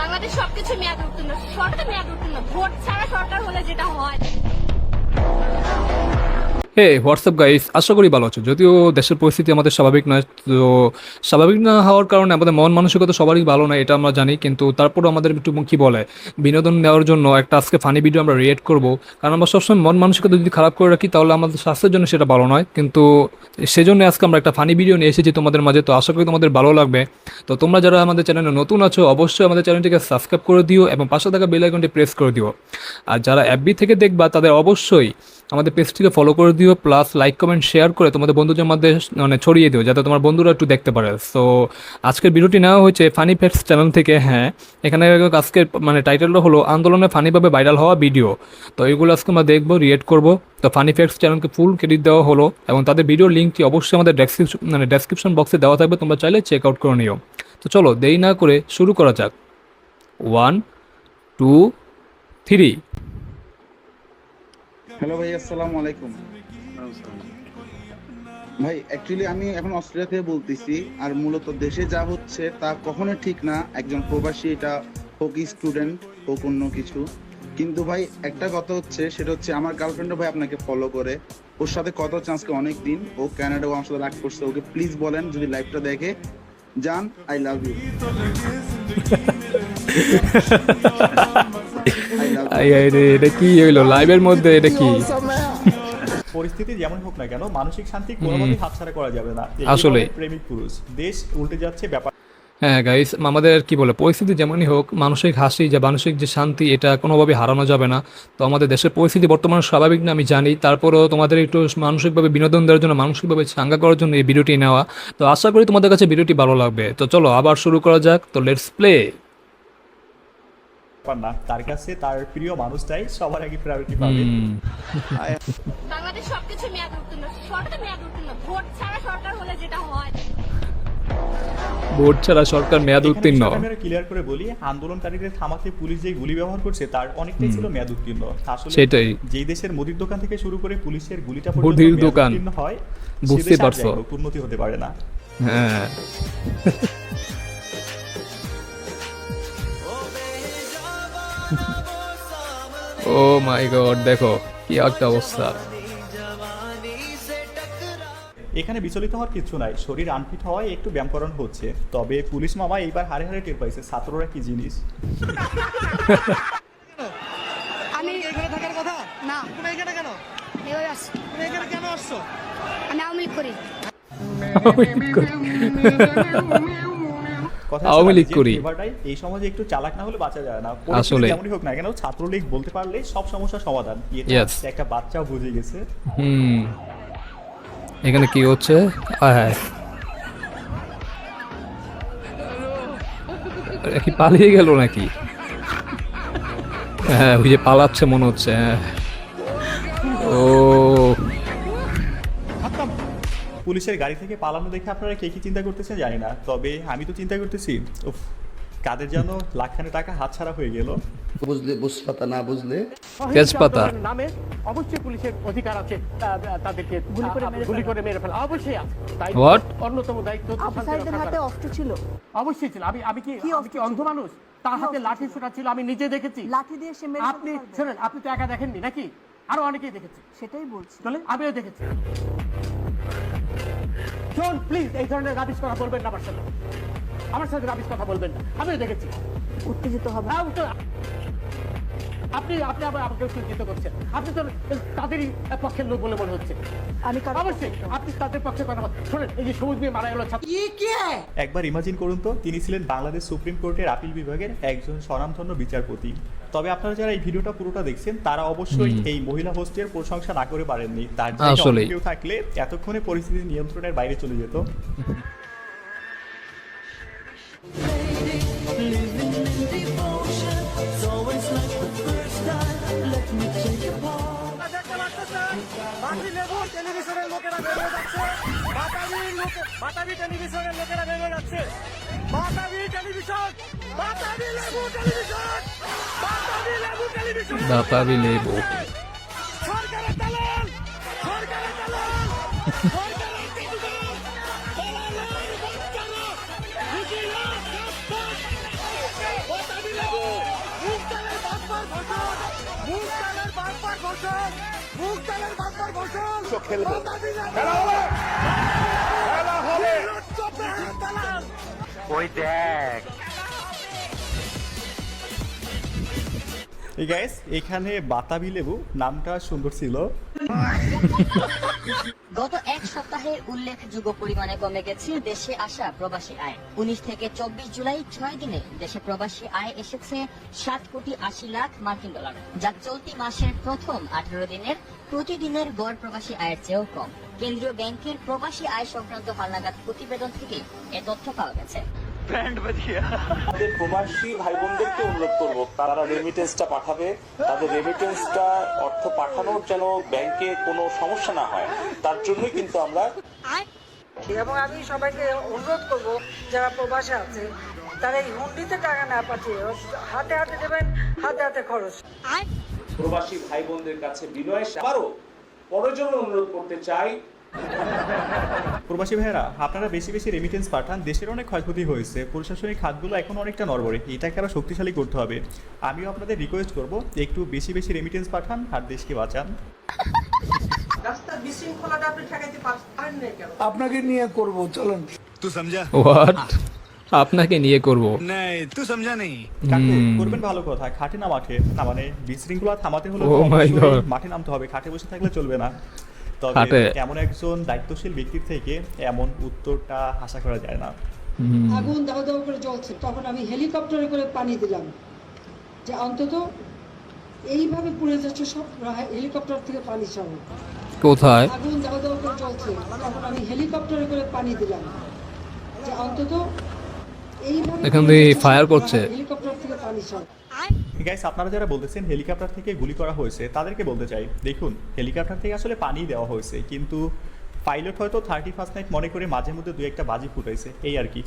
বাংলাদেশ সবকিছু মেয়াদ উত্তীর্ণ, সরকার মেয়াদ উত্তীর্ণ, ভোট ছাড়া সরকার হলে যেটা হয়। হে হোয়াটসঅ্যাপ গাইস, আশা করি ভালো আছো। যদিও দেশের পরিস্থিতি আমাদের স্বাভাবিক নয়, তো স্বাভাবিক না হওয়ার কারণে আমাদের মন মানসিকতা সবারই ভালো না, এটা আমরা জানি। কিন্তু তারপরও আমাদের একটু কী বলে বিনোদন নেওয়ার জন্য একটা আজকে ফানি ভিডিও আমরা রিয়েক্ট করব। কারণ আমরা সবসময় মন মানসিকতা যদি খারাপ করে রাখি তাহলে আমাদের স্বাস্থ্যের জন্য সেটা ভালো নয়। কিন্তু সেজন্য আজকে আমরা একটা ফানি ভিডিও নিয়ে এসেছি তোমাদের মাঝে, তো আশা করি তোমাদের ভালো লাগবে। তো তোমরা যারা আমাদের চ্যানেলে নতুন আছো অবশ্যই আমাদের চ্যানেলটিকে সাবস্ক্রাইব করে দিও এবং পাশে থাকা বেল আইকনটি প্রেস করে দিও। আর যারা এফবি থেকে দেখবা তাদের অবশ্যই আমাদের পেজটিকে ফলো করে দিও, প্লাস লাইক কমেন্ট শেয়ার করে তোমাদের বন্ধুদের মধ্যে মানে ছড়িয়ে দিও যাতে তোমার বন্ধুরা একটু দেখতে পারে। সো আজকের ভিডিওটি নেওয়া হয়েছে ফানি ফ্যাক্টস চ্যানেল থেকে। হ্যাঁ, এখানে আজকের মানে টাইটেলটা হলো আন্দোলনে ফানিভাবে ভাইরাল হওয়া ভিডিও। তো এইগুলো আজকে আমরা দেখবো, রিয়েক্ট করবো। তো ফানি ফ্যাক্টস চ্যানেলকে ফুল ক্রেডিট দেওয়া হলো এবং তাদের ভিডিওর লিঙ্কটি অবশ্যই আমাদের ডেসক্রিপশন বক্সে দেওয়া থাকবে, তোমরা চাইলে চেক আউট করে নিও। তো চলো দেরি না করে শুরু করা যাক। 1 2 3। হ্যালো ভাই, আসসালামু আলাইকুম। ভাই অ্যাকচুয়ালি আমি এখন অস্ট্রেলিয়া থেকে বলতেছি, আর মূলত দেশে যা হচ্ছে তা কখনো ঠিক না। একজন প্রবাসী, এটা হোক স্টুডেন্ট হোক অন্য কিছু। কিন্তু ভাই একটা কথা হচ্ছে, সেটা হচ্ছে আমার গার্লফ্রেন্ডও ভাই আপনাকে ফলো করে। ওর সাথে কথা হচ্ছে আজকে অনেক দিন। ও কানাডা, ও আমার সাথে রাগ করছে। ওকে প্লিজ বলেন যদি লাইভটা দেখে, জান আই লাভ ইউ। এটা কি হইলো লাইভের মধ্যে? এটা কি? পরিস্থিতি যেমন হোক না কেন মানসিক শান্তি কোনোভাবেই হাতছাড়া করা যাবে না। আসলে প্রেমিক পুরুষ, দেশ উল্টে যাচ্ছে ব্যাপার। হ্যাঁ গাইস, আমাদের কি বলে পরিস্থিতি যেমনই হোক, মানসিক হাসি যে মানসিক যে শান্তি এটা কোনোভাবে হারানো যাবে না। তো আমাদের দেশের পরিস্থিতি বর্তমানে স্বাভাবিক না আমি জানি, তারপরেও তোমাদের একটু মানসিকভাবে বিনোদন দেওয়ার জন্য, মানসিকভাবে চাঙ্গা করার জন্য এই ভিডিওটি নেওয়া। তো আশা করি তোমাদের কাছে ভিডিওটি ভালো লাগবে। তো চলো আবার শুরু করা যাক। তো লেটস প্লে। না, তার কাছে তার প্রিয় মানুষটাই সবার আগে প্রায়োরিটি পাবে। বাংলাদেশ সবকিছু মেয়াদ উত্তীর্ণ, সরকার মেয়াদ উত্তীর্ণ, ভোট ছাড়া সরকার হলে যেটা হয়। ভোট ছাড়া সরকার মেয়াদ উত্তীর্ণ। ক্লিয়ার করে বলি, আন্দোলনকারীদের থামাতে পুলিশ যে গুলি ব্যবহার করছে তার অনেকটাই ছিল মেয়াদ উত্তীর্ণ। আসলে সেটাই, যেই দেশের মুদির দোকান থেকে শুরু করে পুলিশের গুলিটা মুদির পর্যন্ত দোকান উত্তীর্ণ হয়, বুঝতে পারছো, উন্নতি হতে পারে না। হ্যাঁ ও মাই গড, দেখো কি একটা অবস্থা। এখানে বিচলিত হওয়ার কিছু নাই, শরীর আনফিট হওয়ায় একটু ব্যায়াম করানো হচ্ছে। তবে পুলিশ মামা এইবার হারে হারে টের পাইছে ছাত্ররা কি জিনিস। আমি এখানে থাকার কথা না। তুমি এখানে কেন? তুমি এখানে কেন আসছো? আমি আওয়ামী লীগ করি। আওয়ামী লীগ করি। এবারটাই এই সমাজে একটু চালাক না হলে বাঁচা যায় না। আসলে যেমনই হোক না কেন, ছাত্রলীগ বলতে পারলে সব সমস্যার সমাধান। এটা একটা বাচ্চাও বুঝে গেছে। এখানে কি হচ্ছে? কি পালিয়ে গেল নাকি? হ্যাঁ, ওই যে পালাচ্ছে মনে হচ্ছে। হ্যাঁ, ও পুলিশের গাড়ি থেকে পালানো দেখে আপনারা কে কি চিন্তা করতেছেন জানি না, তবে আমি তো চিন্তা করতেছি উফ, কাদের যেন লাখখানে টাকা হাতছাড়া হয়ে গেল। বুঝলে বুঝপাতা, না বুঝলে তেজপাতা। নামে অবশ্যই পুলিশের অধিকার আছে তাদেরকে গুলি করে মেরে ফেলা, অবশ্যই আছে। তাই অন্যতম দায়িত্ব আফসারদের হাতে অস্ত্র ছিল, অবশ্যই ছিল। আমি কি অন্ধ মানুষ? তার হাতে লাঠি ছোটা ছিল, আমি নিজে দেখেছি। লাঠি দিয়ে সে মেরে আপনি শুনেন, আপনি তো একা দেখেননি নাকি? আরো অনেকেই দেখেছে। সেটাই বলছি। চলে আমিও দেখেছি। শোন প্লিজ, এই ধরনের রাবিশ কথা বলবেন না আমার সাথে। আমার সাথে রাবিশ কথা বলবেন না, আমিও দেখেছি। উত্তেজিত হবে। আপনি আবার আমাকে উত্তেজিত করছেন। আপনি তো তাদেরই পক্ষের লোক বলে মনে হচ্ছে। আমি অবশ্যই আপনি তাদের পক্ষে কথা বলেন। শোনেন, এই যে সবুজ মেয়ে মারা গেল, একবার ইমাজিন করুন তো, তিনি ছিলেন বাংলাদেশ সুপ্রিম কোর্টের আপিল বিভাগের একজন স্বনামধন্য বিচারপতি। তবে আপনারা যারা এই ভিডিওটা পুরোটা দেখছেন তারা অবশ্যই এই মহিলা হোস্টের প্রশংসা না করে পারেননি। তার জায়গায় কেউ থাকলে এতক্ষণে পরিস্থিতি নিয়ন্ত্রণের বাইরে চলে যেত। টেলিভিশনের লোকেরা ভেবে যাচ্ছে, বাতাবি টেলিভিশনের লোকেরা ভেবে যাচ্ছে, বাতাবি টেলিভিশন, বাতাবি লেবু টেলিভিশন, বাতাবি লেবু টেলিভিশন, বাতাবি লেবু। সরকারের দালাল, সরকারের দালাল, সরকারের টেলিভিশন, দালালের বাচ্চারা, রুটিরা, বাতাবি ফসল, মুগ ডালের বাম্পার ফসল। বাতাবি লেবু। চোপে হাত দালাল। এই গাইস, এখানে বাতাবি লেবু নামটা সুন্দর ছিল। গত এক সপ্তাহে উল্লেখযোগ্য পরিমাণে কমে গেছে দেশে আসা প্রবাসী আয়। 19 থেকে 24 জুলাই 6 দিনে দেশে প্রবাসী আয় এসেছে 7,80,00,000 মার্কিন ডলার, যা চলতি মাসের প্রথম 18 দিনের প্রতিদিনের গড় প্রবাসী আয়ের চেয়েও কম। কেন্দ্রীয় ব্যাংকের প্রবাসী আয় সংক্রান্ত হালনাগাদ প্রতিবেদন থেকে এ তথ্য পাওয়া গেছে। আমাদের প্রবাসী ভাই বোনদেরকে অনুরোধ করবো তারা রেমিটেন্সটা পাঠাবে, তাদের রেমিটেন্সটা অর্থ পাঠানোর যেন ব্যাংকে কোনো সমস্যা না হয়, তার জন্যই কিন্তু আমরা এবং আমি সবাইকে অনুরোধ করব যারা প্রবাসে আছে তারা এই হুন্ডিতে টাকা না পাঠিয়ে হাতে হাতে দেবেন, হাতে হাতে খরচ। প্রবাসী ভাই বোনদের কাছে বিনয়ের আবারও প্রয়োজন অনুরোধ করতে চাই, প্রবাসী ভাইয়েরা, আপনারা বেশি বেশি রেমিটেন্স পাঠান। দেশের অনেক ক্ষয়ক্ষতি হয়েছে, প্রশাসনিক খাতগুলো এখন অনেকটা নড়বড়ে, এটাকে আরো শক্তিশালী করতে হবে। আমিও আপনাদের রিকোয়েস্ট করব একটু বেশি বেশি রেমিটেন্স পাঠান আর দেশকে বাঁচান। রাস্তার বিশৃঙ্খলাটা আপনি ঠেকাইতে পারেন না কেন? আপনাকে নিয়ে করব, চলেন। হোয়াট? আপনাকে নিয়ে করব? কাকু, করবেন ভালো কথা, খাটে না মাঠে। না মানে বিশৃঙ্খলা থামাতে হলে তো Oh my অবশ্যই God. মাঠে নামতে হবে, খাটে বসে থাকলে চলবে না। তবে খাটে। এমন একজন দায়িত্বশীল ব্যক্তির থেকে এমন উত্তরটা আশা করা যায় না। আগুন দাও দাও করে জ্বলছে, তখন আমি হেলিকপ্টারে করে পানি দিলাম যে অন্তত এইভাবে পুড়ে যাচ্ছে সব, হেলিকপ্টার থেকে পানি ছাড়ো। কোথায়? আগুন দাও দাও করে জ্বলছে, তখন আমি হেলিকপ্টারে করে পানি দিলাম যে অন্তত এইভাবে এখান পুড়ে দিয়ে যাচ্ছে ফায়ার সব, করছে। হেলিকপ্টার থেকে পানি ছাড়ো। গাইস, আপনারা যারা বলতেছেন হেলিকপ্টার থেকে গুলি করা হয়েছে তাদেরকে বলতে চাই, দেখুন হেলিকপ্টার থেকে আসলে পানি দেওয়া হয়েছে, কিন্তু পাইলট হয়তো 31st নাইট মনে করে মাঝে মধ্যে দুই একটা বাজি ফুটাইছে, এই আর কি।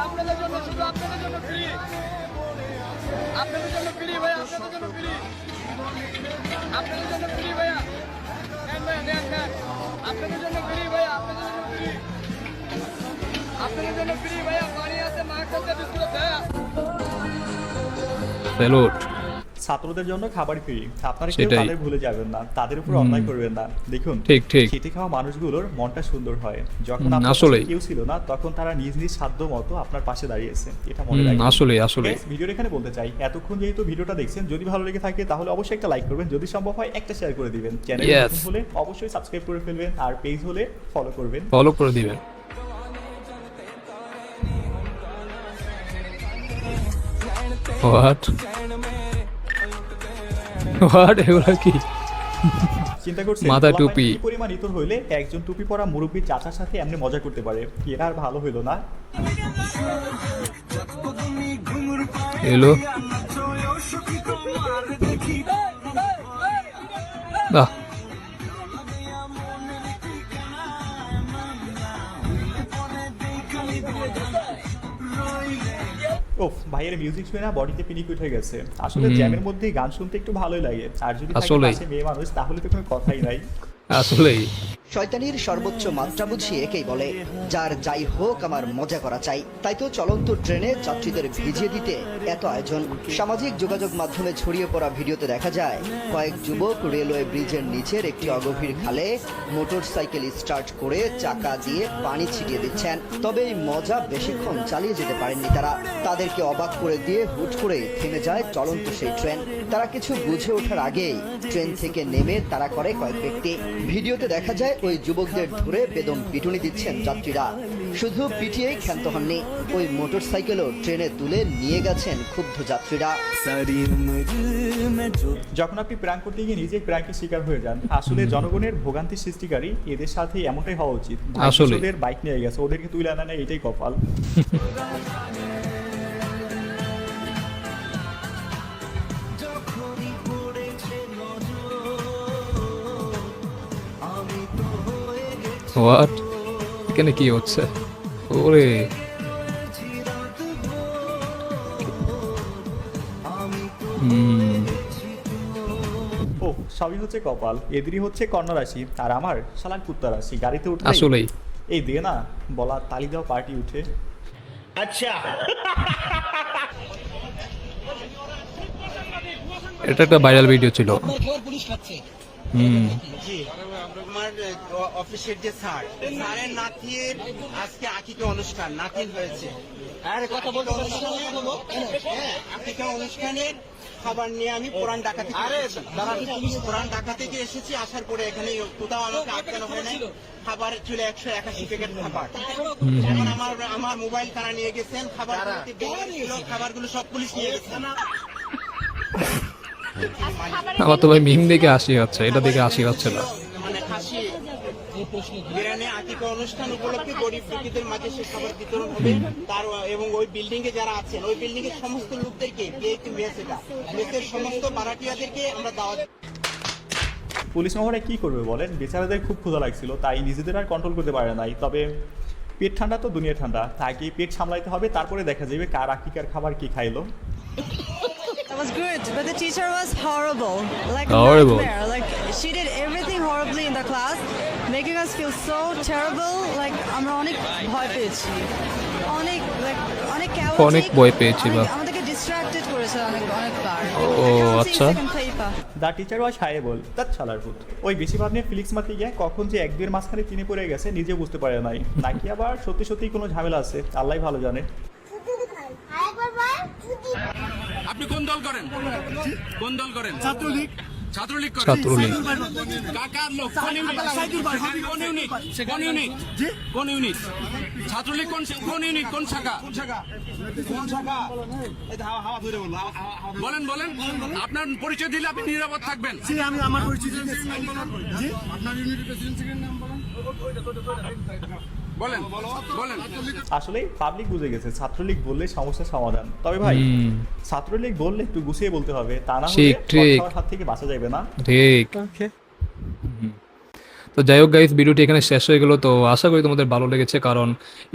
আপনাদের জন্য, শুধু আপনাদের জন্য ফ্রি, আপনাদের জন্য ফ্রি ভাইয়া, আপনাদের জন্য ফ্রি, আপনাদের জন্য ফ্রি ভাইয়া, নেন ভাইয়া, নেন নেন, আপনাদের জন্য ফ্রি ভাইয়া, আপনাদের জন্য ফ্রি, আপনাদের জন্য ফ্রি ভাইয়া, পানি আছে, মাছ আছে, বিস্কুট আছে ভাইয়া। স্যালুট। ছাত্রদের জন্য খাবার ফ্রি, আপনারা কেউ সেটাই। তাদের ভুলে যাবেন না, তাদের উপর অন্যায় করবেন না। দেখুন ঠিক, ঠিক। খেটে খাওয়া মানুষগুলোর মনটা সুন্দর হয়, যখন হুম, আপনার আসলেই। পাশে কেউ ছিল না তখন তারা নিজ নিজ সাধ্য মতো আপনার পাশে দাঁড়িয়েছে, এটা মনে রাখবেন। আসলে আসলে Guys, ভিডিওর এখানে বলতে চাই, এতক্ষণ যেহেতু ভিডিওটা দেখছেন, যদি ভালো লেগে থাকে তাহলে অবশ্যই একটা লাইক করবেন, যদি সম্ভব হয় একটা শেয়ার করে দিবেন, চ্যানেল Yes. নতুন হলে অবশ্যই সাবস্ক্রাইব করে ফেলবেন, আর পেজ হলে ফলো করবেন। ফলো করে দিবেন। হোয়াট? হোয়াট? এগুলা কি? চিন্তা করছেন মাথায় পোলাপাইন টুপি। কি পরিমাণ ইতর হইলে একজন টুপি পরা মুরব্বী চাচার সাথে এমনি মজা করতে পারে, এটা আর ভালো হইলো না। এলো। বাহ। ওফ, ভাইয়ের মিউজিক শুনে না বডিতে পিনিক উঠে গেছে। আসলে জ্যামের মধ্যে গান শুনতে একটু ভালোই লাগে, আর যদি থাকে আসলেই। পাশে মেয়ে মানুষ তাহলে তো কোনো কথাই নাই। আসলেই। শয়তানির সর্বোচ্চ মাত্রা বুঝি একেই বলে, যার যাই হোক আমার মজা করা চাই। তাই তো চলন্ত ট্রেনে যাত্রীদের ভিজিয়ে দিতে এত আয়োজন। সামাজিক যোগাযোগ মাধ্যমে ছড়িয়ে পড়া ভিডিওতে দেখা যায় কয়েক যুবক রেলওয়ে ব্রিজের নিচের একটি অগভীর খালে মোটরসাইকেল স্টার্ট করে চাকা দিয়ে পানি ছিটিয়ে দিচ্ছেন। তবে এই মজা বেশিক্ষণ চালিয়ে যেতে পারেননি তারা। তাদেরকে অবাক করে দিয়ে হুট করে থেমে যায় চলন্ত সেই ট্রেন। তারা কিছু বুঝে ওঠার আগেই ট্রেন থেকে নেমে তারা করে কয়েক ব্যক্তি। ভিডিওতে দেখা যায় ওই যুবকদের ধরে বেদম পিটুনি দিচ্ছেন যাত্রীরা। শুধু পিটিয়েই ক্ষান্ত হননি, ওই মোটরসাইকেলও ট্রেনে তুলে নিয়ে গেছেন ক্ষুব্ধ যাত্রীরা। যখন আপনি প্র্যাঙ্ক করতে গিয়ে নিজে প্র্যাঙ্কের শিকার হয়ে যান, আসলে জনগণের ভোগান্তি সৃষ্টিকারী এদের সাথে এমনটাই হওয়া উচিত। আসলে। ওদের বাইক নিয়ে গেছে, ওদেরকে তুলে আনা নেই, এটাই কপাল। হোয়াট? এখানে কি হচ্ছে? ওরে ও, সবই হচ্ছে কপাল, এদেরই হচ্ছে কন্যা রাশি, আর আমার শালার কুত্তা রাশি। গাড়িতে উঠে আসলেই। এই দিয়ে না বলা তালি দেওয়া পার্টি উঠে। এটা একটা ভাইরাল ভিডিও ছিল। হুম। আমার অফিসের যে স্যারের নাতির আজকে আকিকা অনুষ্ঠান, নাতির হয়েছে। আরে কথা বলতে আকিকা অনুষ্ঠানে খাবার নিয়ে আমি পুরান ঢাকা থেকে পুরান ঢাকা থেকে এসেছি। আসার পরে এখানে কোথাও আমাকে আটকানো হয় নাই। খাবার ছিল 181 প্যাকেট খাবার। এখন আমার মোবাইল তারা নিয়ে গেছেন, খাবারগুলো সব পুলিশ নিয়ে গেছেন। আমার তো ভাই মিম দেখে হাসি হচ্ছে, এটা দেখে হাসি হচ্ছে না। মানে হাসি বিরিয়ানি আকিকা অনুষ্ঠান উপলক্ষে গরিব দুঃখীদের মাঝে সে খাবার বিতরণ হবে তার, এবং ওই বিল্ডিং এ যারা আছেন ওই বিল্ডিং এর সমস্ত লোকদেরকে ভিআইপি মেস, এটা মেসের সমস্ত ভাড়াটিয়াদেরকে আমরা দাওয়াত। পুলিশ মহড়ে কি করবে বলেন, বেচারাদের খুব ক্ষুধা লাগছিল, তাই নিজেদের আর কন্ট্রোল করতে পারে নাই। তবে পেট ঠান্ডা তো দুনিয়া ঠান্ডা, তাকে পেট সামলাইতে হবে, তারপরে দেখা যাবে কার আকিকার খাবার কি খাইলো। It was good, but the teacher was horrible. Like a Horrible. nightmare. Like she did everything horribly in the class, making us feel so terrible. Like আমরা অনেক ভয় পেয়েছি, অনেক chaotic, অনেক ভয় পেয়েছি বা আমাদেরকে distracted করেছে অনেকবার। ও আচ্ছা। দ্য টিচার ওয়াজ হাইবল, দ্যাট শালার ভূত। ওই বেশি ভাব নিয়ে ফিলিক্স মারতে গিয়ে কখন যে এক দুয়ের মাঝখানে চিনে পড়ে গেছে নিজে বুঝতে পারে নাই, নাকি আবার সত্যি সত্যি কোনো ঝামেলা আছে, আল্লাহ ভালো জানে। আপনি কোন দল করেন? কোন দল করেন? ছাত্রলীগ। ছাত্রলীগ করেন? ছাত্রলীগ। কাকার লোক কোন ইউনিট? কোন ইউনিট? কোন ইউনিট? কোন ইউনিট? ছাত্রলীগ কোন ইউনিট? কোন শাখা? কোন শাখা? কোন শাখা? হাওয়া ধরে বলুন। বলেন বলেন, আপনার পরিচয় দিলে আপনি নিরাপদ থাকবেন। জি, আমি আমার পরিচয় দিয়েছি। জি, আপনার ইউনিটের প্রেসিডেন্টের নাম বলেন। বলেন বলেন। আসলে পাবলিক বুঝে গেছে ছাত্রলীগ বললে সমস্যার সমাধান। তবে ভাই ছাত্রলীগ বললে একটু গুছিয়ে বলতে হবে, তা না হলে হাত থেকে বাঁচা যাবে না। ঠিক। তো যাই হোক গাইস, ভিডিওটি এখানে শেষ হয়ে গেল। তো আশা করি তোমাদের ভালো লেগেছে, কারণ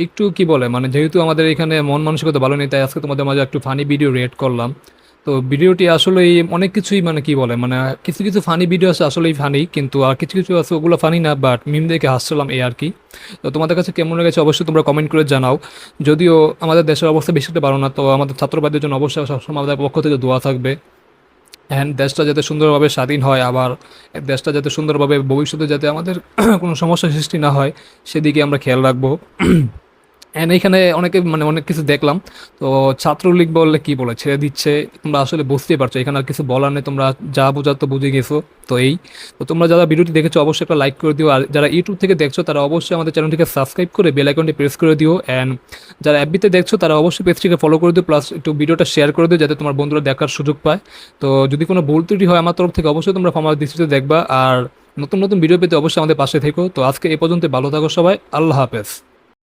একটু কি বলে মানে যেহেতু আমাদের এখানে মন মানসিকতা ভালো নেই, তাই আজকে তোমাদের মাঝে একটু ফানি ভিডিও রিয়েক্ট করলাম। তো ভিডিওটি আসলেই অনেক কিছুই মানে কি বলে মানে কিছু কিছু ফানি ভিডিও আছে আসলেই ফানি, কিন্তু আর কিছু কিছু আছে ওগুলো ফানি না, বাট মিম দেখে হাসছিলাম এই আর কি। তো তোমাদের কাছে কেমন লেগেছে অবশ্যই তোমরা কমেন্ট করে জানাও। যদিও আমাদের দেশের অবস্থা বেশি একটা ভালো না, তো আমাদের ছাত্রবাদের জন্য অবশ্যই সবসময় আমাদের পক্ষ থেকে দোয়া থাকবে। অ্যান্ড দেশটা যাতে সুন্দরভাবে স্বাধীন হয়, আবার দেশটা যাতে সুন্দরভাবে ভবিষ্যতে যাতে আমাদের কোনো সমস্যার সৃষ্টি না হয় সেদিকে আমরা খেয়াল রাখবো। অ্যান্ড এখানে অনেকে মানে অনেক কিছু দেখলাম, তো ছাত্রলীগ বললে কি বলে ছেড়ে দিচ্ছে, তোমরা আসলে বুঝতেই পারছো, এখানে আর কিছু বলার নেই, তোমরা যা বোঝার তো বুঝে গেছো। তো তো তোমরা যারা ভিডিওটি দেখেছো অবশ্যই একটা লাইক করে দিও, আর যারা ইউটিউব থেকে দেখছো তারা অবশ্যই আমাদের চ্যানেলটিকে সাবস্ক্রাইব করে বেল আইকনটি প্রেস করে দিও। অ্যান্ড যারা এফবিতে দেখছো তারা অবশ্যই পেজটিকে ফলো করে দিও, প্লাস একটু ভিডিওটা শেয়ার করে দিও যাতে তোমার বন্ধুরা দেখার সুযোগ পায়। তো যদি কোনো ভুল ত্রুটি হয় আমার তরফ থেকে অবশ্যই তোমরা আমার দৃষ্টিতে দেখবা, আর নতুন নতুন ভিডিও পেতে অবশ্যই আমাদের পাশে থেকো। তো আজকে এ পর্যন্ত, ভালো থাকো সবাই, আল্লাহ হাফেজ।